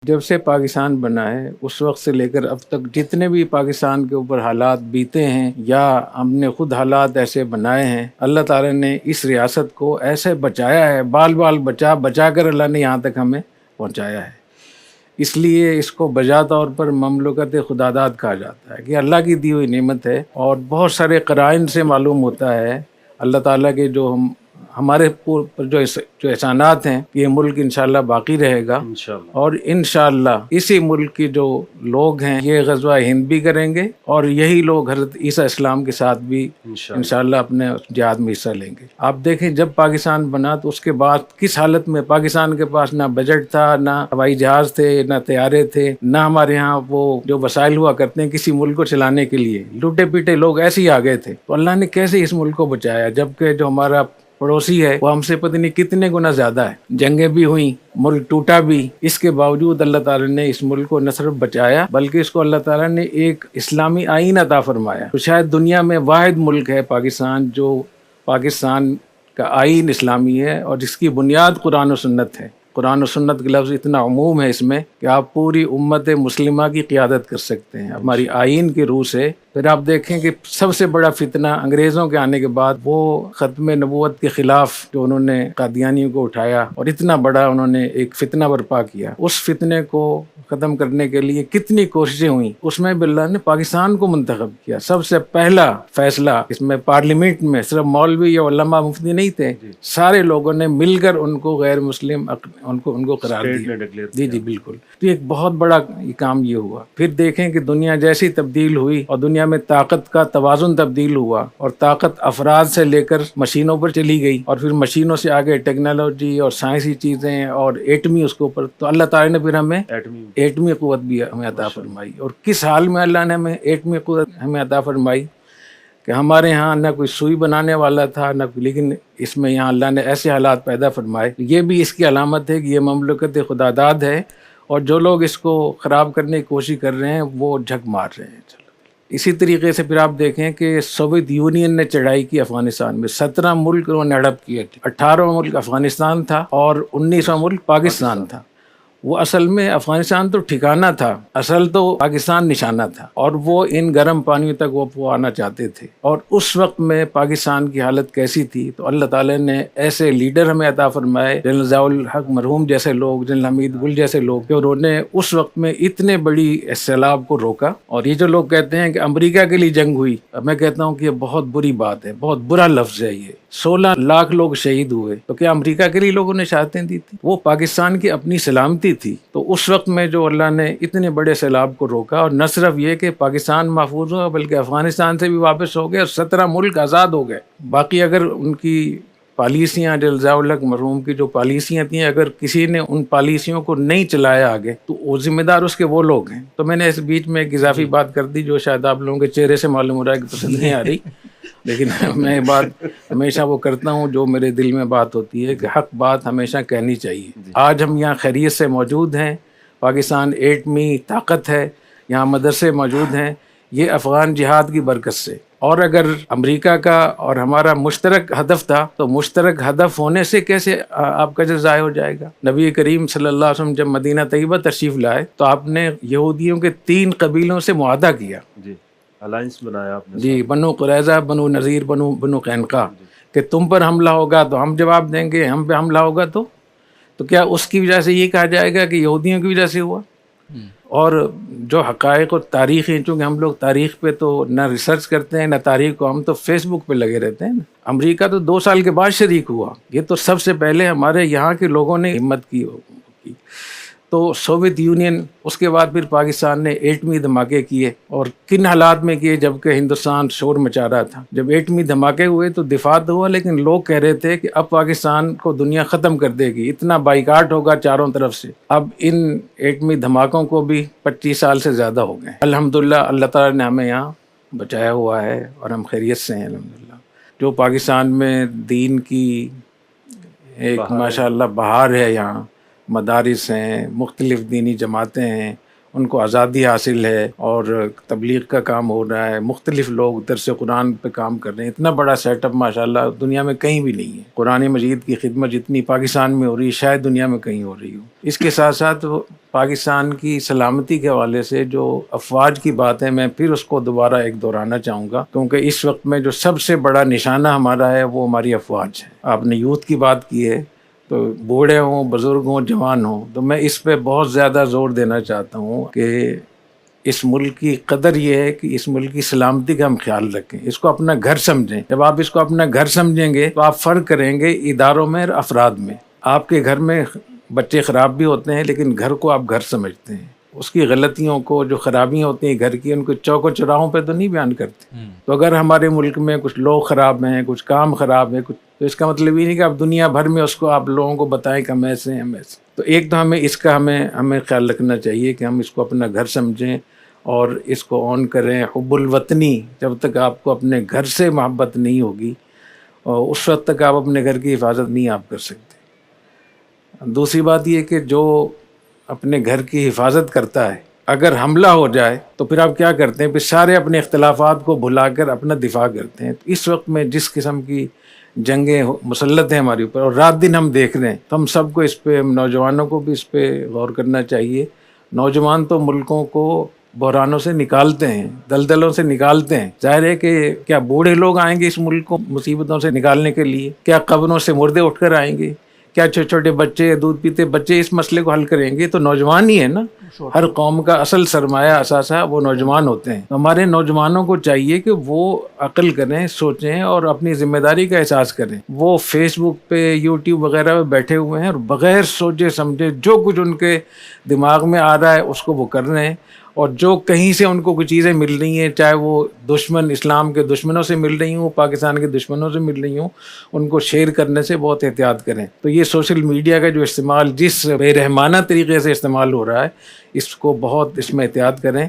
جب سے پاکستان بنا ہے اس وقت سے لے کر اب تک جتنے بھی پاکستان کے اوپر حالات بیتے ہیں یا ہم نے خود حالات ایسے بنائے ہیں، اللہ تعالیٰ نے اس ریاست کو ایسے بچایا ہے، بال بال بچا کر اللہ نے یہاں تک ہمیں پہنچایا ہے۔ اس لیے اس کو بجا طور پر مملکت خداداد کہا جاتا ہے کہ اللہ کی دی ہوئی نعمت ہے، اور بہت سارے قرائن سے معلوم ہوتا ہے اللہ تعالیٰ کے جو ہمارے پر جو احسانات ہیں، یہ ملک انشاءاللہ باقی رہے گا، انشاءاللہ اور انشاءاللہ اسی ملک کے جو لوگ ہیں یہ غزوہ ہند بھی کریں گے، اور یہی لوگ حضرت عیسیٰ اسلام کے ساتھ بھی انشاءاللہ اپنے جہاد میں حصہ لیں گے۔ آپ دیکھیں جب پاکستان بنا تو اس کے بعد کس حالت میں پاکستان کے پاس نہ بجٹ تھا، نہ ہوائی جہاز تھے، نہ طیارے تھے، نہ ہمارے ہاں وہ جو وسائل ہوا کرتے ہیں کسی ملک کو چلانے کے لیے، لوٹے پیٹے لوگ ایسے ہی آ گئے تھے۔ تو اللہ نے کیسے اس ملک کو بچایا، جبکہ جو ہمارا پڑوسی ہے وہ ہم سے پتہ نہیں کتنے گنا زیادہ ہے، جنگیں بھی ہوئیں، ملک ٹوٹا بھی، اس کے باوجود اللہ تعالیٰ نے اس ملک کو نہ صرف بچایا بلکہ اس کو اللہ تعالیٰ نے ایک اسلامی آئین عطا فرمایا۔ تو شاید دنیا میں واحد ملک ہے پاکستان جو پاکستان کا آئین اسلامی ہے، اور جس کی بنیاد قرآن و سنت ہے۔ قرآن و سنت کا لفظ اتنا عموم ہے اس میں کہ آپ پوری امت مسلمہ کی قیادت کر سکتے ہیں ہماری آئین کے روح سے۔ پھر آپ دیکھیں کہ سب سے بڑا فتنہ انگریزوں کے آنے کے بعد وہ ختم نبوت کے خلاف جو انہوں نے قادیانیوں کو اٹھایا اور اتنا بڑا انہوں نے ایک فتنہ برپا کیا، اس فتنے کو ختم کرنے کے لیے کتنی کوششیں ہوئیں، اس میں بھی اللہ نے پاکستان کو منتخب کیا۔ سب سے پہلا فیصلہ اس میں پارلیمنٹ میں صرف مولوی یا علماء مفتی نہیں تھے، سارے لوگوں نے مل کر ان کو غیر مسلم ان کو قرار دیا۔ جی بالکل، تو ایک بہت بڑا کام یہ ہوا۔ پھر دیکھیں کہ دنیا جیسی تبدیل ہوئی اور دنیا میں طاقت کا توازن تبدیل ہوا، اور طاقت افراد سے لے کر مشینوں پر چلی گئی، اور پھر مشینوں سے آگے ٹیکنالوجی اور سائنسی چیزیں اور ایٹمی اس کے اوپر، تو اللہ تعالیٰ نے پھر ہمیں ایٹمی قوت بھی ہمیں عطا فرمائی۔ اور کس حال میں اللہ نے ہمیں ایٹمی قوت ہمیں عطا فرمائی کہ ہمارے ہاں نہ کوئی سوئی بنانے والا تھا نہ کوئی، لیکن اس میں یہاں اللہ نے ایسے حالات پیدا فرمائے۔ یہ بھی اس کی علامت ہے کہ یہ مملکت خداداد ہے، اور جو لوگ اس کو خراب کرنے کی کوشش کر رہے ہیں وہ جھک مار رہے ہیں۔ اسی طریقے سے پھر آپ دیکھیں کہ سوویت یونین نے چڑھائی کی افغانستان میں، 17 ملک انہوں نے ہڑپ کیے، 18 ملک افغانستان تھا اور 19واں ملک پاکستان تھا۔ وہ اصل میں افغانستان تو ٹھکانہ تھا، اصل تو پاکستان نشانہ تھا، اور وہ ان گرم پانیوں تک وہ آنا چاہتے تھے۔ اور اس وقت میں پاکستان کی حالت کیسی تھی، تو اللہ تعالیٰ نے ایسے لیڈر ہمیں عطا فرمائے، جنرل ضیاء الحق مرحوم جیسے لوگ، جنرل حمید گل جیسے لوگ، کہ انہوں نے اس وقت میں اتنے بڑی سیلاب کو روکا۔ اور یہ جو لوگ کہتے ہیں کہ امریکہ کے لیے جنگ ہوئی، میں کہتا ہوں کہ یہ بہت بری بات ہے، بہت برا لفظ ہے۔ یہ 16 لاکھ لوگ شہید ہوئے، تو کیا امریکہ کے لیے لوگوں نے شہادتیں دی تھی؟ وہ پاکستان کی اپنی سلامتی تھی۔ تو اس وقت میں جو اللہ نے اتنے بڑے سیلاب کو روکا، اور نہ صرف یہ کہ پاکستان محفوظ ہوا بلکہ افغانستان سے بھی واپس ہو گئے اور 17 ملک آزاد ہو گئے۔ باقی اگر ان کی پالیسیاں، جنرل ضیاء الحق مرحوم کی جو پالیسیاں تھیں، اگر کسی نے ان پالیسیوں کو نہیں چلایا آگے، تو وہ ذمہ دار اس کے وہ لوگ ہیں۔ تو میں نے اس بیچ میں ایک اضافی بات کر دی جو شاید آپ لوگوں کے چہرے سے معلوم ہو رہا ہے کہ پسند نہیں آ رہی، لیکن میں بات ہمیشہ وہ کرتا ہوں جو میرے دل میں بات ہوتی ہے کہ حق بات ہمیشہ کہنی چاہیے۔ آج ہم یہاں خیریت سے موجود ہیں، پاکستان ایٹمی طاقت ہے، یہاں مدرسے موجود ہیں، یہ افغان جہاد کی برکت سے۔ اور اگر امریکہ کا اور ہمارا مشترک ہدف تھا، تو مشترک ہدف ہونے سے کیسے آپ کا جذب ضائع ہو جائے گا؟ نبی کریم صلی اللہ علیہ وسلم جب مدینہ طیبہ تشریف لائے تو آپ نے یہودیوں کے 3 قبیلوں سے معاہدہ کیا، الائنس بنایا آپ نے، جی، بنو قریظہ، بنو نذیر، بنو قینقاع، کہ تم پر حملہ ہوگا تو ہم جواب دیں گے، ہم پہ حملہ ہوگا تو کیا اس کی وجہ سے یہ کہا جائے گا کہ یہودیوں کی وجہ سے ہوا؟ اور جو حقائق اور تاریخ ہیں، چونکہ ہم لوگ تاریخ پہ تو نہ ریسرچ کرتے ہیں نہ تاریخ کو، ہم تو فیس بک پہ لگے رہتے ہیں نا۔ امریکہ تو 2 سال کے بعد شریک ہوا، یہ تو سب سے پہلے ہمارے یہاں کے لوگوں نے ہمت کی۔ تو سوویت یونین، اس کے بعد پھر پاکستان نے ایٹمی دھماکے کیے، اور کن حالات میں کیے؟ جبکہ ہندوستان شور مچا رہا تھا۔ جب ایٹمی دھماکے ہوئے تو دفاع تو ہوا، لیکن لوگ کہہ رہے تھے کہ اب پاکستان کو دنیا ختم کر دے گی، اتنا بائیکاٹ ہوگا چاروں طرف سے۔ اب ان ایٹمی دھماکوں کو بھی 25 سال سے زیادہ ہو گئے۔ الحمدللہ اللہ تعالیٰ نے ہمیں یہاں بچایا ہوا ہے، اور ہم خیریت سے ہیں الحمدللہ۔ جو پاکستان میں دین کی ایک ماشاءاللہ بہار ہے، یہاں مدارس ہیں، مختلف دینی جماعتیں ہیں، ان کو آزادی حاصل ہے اور تبلیغ کا کام ہو رہا ہے، مختلف لوگ درس قرآن پہ کام کر رہے ہیں، اتنا بڑا سیٹ اپ ماشاءاللہ دنیا میں کہیں بھی نہیں ہے۔ قرآن مجید کی خدمت جتنی پاکستان میں ہو رہی ہے شاید دنیا میں کہیں ہو رہی ہو۔ اس کے ساتھ ساتھ پاکستان کی سلامتی کے حوالے سے جو افواج کی بات ہے، میں پھر اس کو دوبارہ ایک دہرانا چاہوں گا، کیونکہ اس وقت میں جو سب سے بڑا نشانہ ہمارا ہے وہ ہماری افواج ہے۔ آپ نے یوتھ کی بات کی ہے، تو بوڑھے ہوں، بزرگ ہوں، جوان ہوں، تو میں اس پہ بہت زیادہ زور دینا چاہتا ہوں کہ اس ملک کی قدر یہ ہے کہ اس ملک کی سلامتی کا ہم خیال رکھیں، اس کو اپنا گھر سمجھیں۔ جب آپ اس کو اپنا گھر سمجھیں گے تو آپ فرق کریں گے اداروں میں اور افراد میں۔ آپ کے گھر میں بچے خراب بھی ہوتے ہیں لیکن گھر کو آپ گھر سمجھتے ہیں، اس کی غلطیوں کو، جو خرابیاں ہوتی ہیں گھر کی، ان کو چوک و چوراہوں پہ تو نہیں بیان کرتے۔ تو اگر ہمارے ملک میں کچھ لوگ خراب ہیں، کچھ کام خراب ہے، تو اس کا مطلب یہ نہیں کہ آپ دنیا بھر میں اس کو آپ لوگوں کو بتائیں کہ ہم ایسے ہیں، ہم ایسے۔ تو ایک تو ہمیں اس کا ہمیں خیال رکھنا چاہیے کہ ہم اس کو اپنا گھر سمجھیں اور اس کو آن کریں۔ حب الوطنی، جب تک آپ کو اپنے گھر سے محبت نہیں ہوگی اور اس وقت تک آپ اپنے گھر کی حفاظت نہیں آپ کر سکتے۔ دوسری بات یہ کہ جو اپنے گھر کی حفاظت کرتا ہے، اگر حملہ ہو جائے تو پھر آپ کیا کرتے ہیں؟ پھر سارے اپنے اختلافات کو بھلا کر اپنا دفاع کرتے ہیں۔ اس وقت میں جس قسم کی جنگیں مسلط ہیں ہمارے اوپر اور رات دن ہم دیکھ رہے ہیں، تو ہم سب کو اس پہ، نوجوانوں کو بھی اس پہ غور کرنا چاہیے۔ نوجوان تو ملکوں کو بحرانوں سے نکالتے ہیں، دلدلوں سے نکالتے ہیں۔ ظاہر ہے کہ کیا بوڑھے لوگ آئیں گے اس ملک کو مصیبتوں سے نکالنے کے لیے؟ کیا قبروں سے مردے اٹھ کر آئیں گے؟ کیا چھوٹے چھوٹے بچے، دودھ پیتے بچے اس مسئلے کو حل کریں گے؟ تو نوجوان ہی ہے نا۔ ہر قوم کا اصل سرمایہ اثاثہ وہ نوجوان ہوتے ہیں۔ ہمارے نوجوانوں کو چاہیے کہ وہ عقل کریں، سوچیں اور اپنی ذمہ داری کا احساس کریں۔ وہ فیس بک پہ، یوٹیوب وغیرہ پہ بیٹھے ہوئے ہیں اور بغیر سوچے سمجھے جو کچھ ان کے دماغ میں آ رہا ہے اس کو وہ کر رہے ہیں، اور جو کہیں سے ان کو کچھ چیزیں مل رہی ہیں، چاہے وہ دشمن، اسلام کے دشمنوں سے مل رہی ہوں، پاکستان کے دشمنوں سے مل رہی ہوں، ان کو شیئر کرنے سے بہت احتیاط کریں۔ تو یہ سوشل میڈیا کا جو استعمال جس بے رحمانہ طریقے سے استعمال ہو رہا ہے، اس کو بہت اس میں احتیاط کریں۔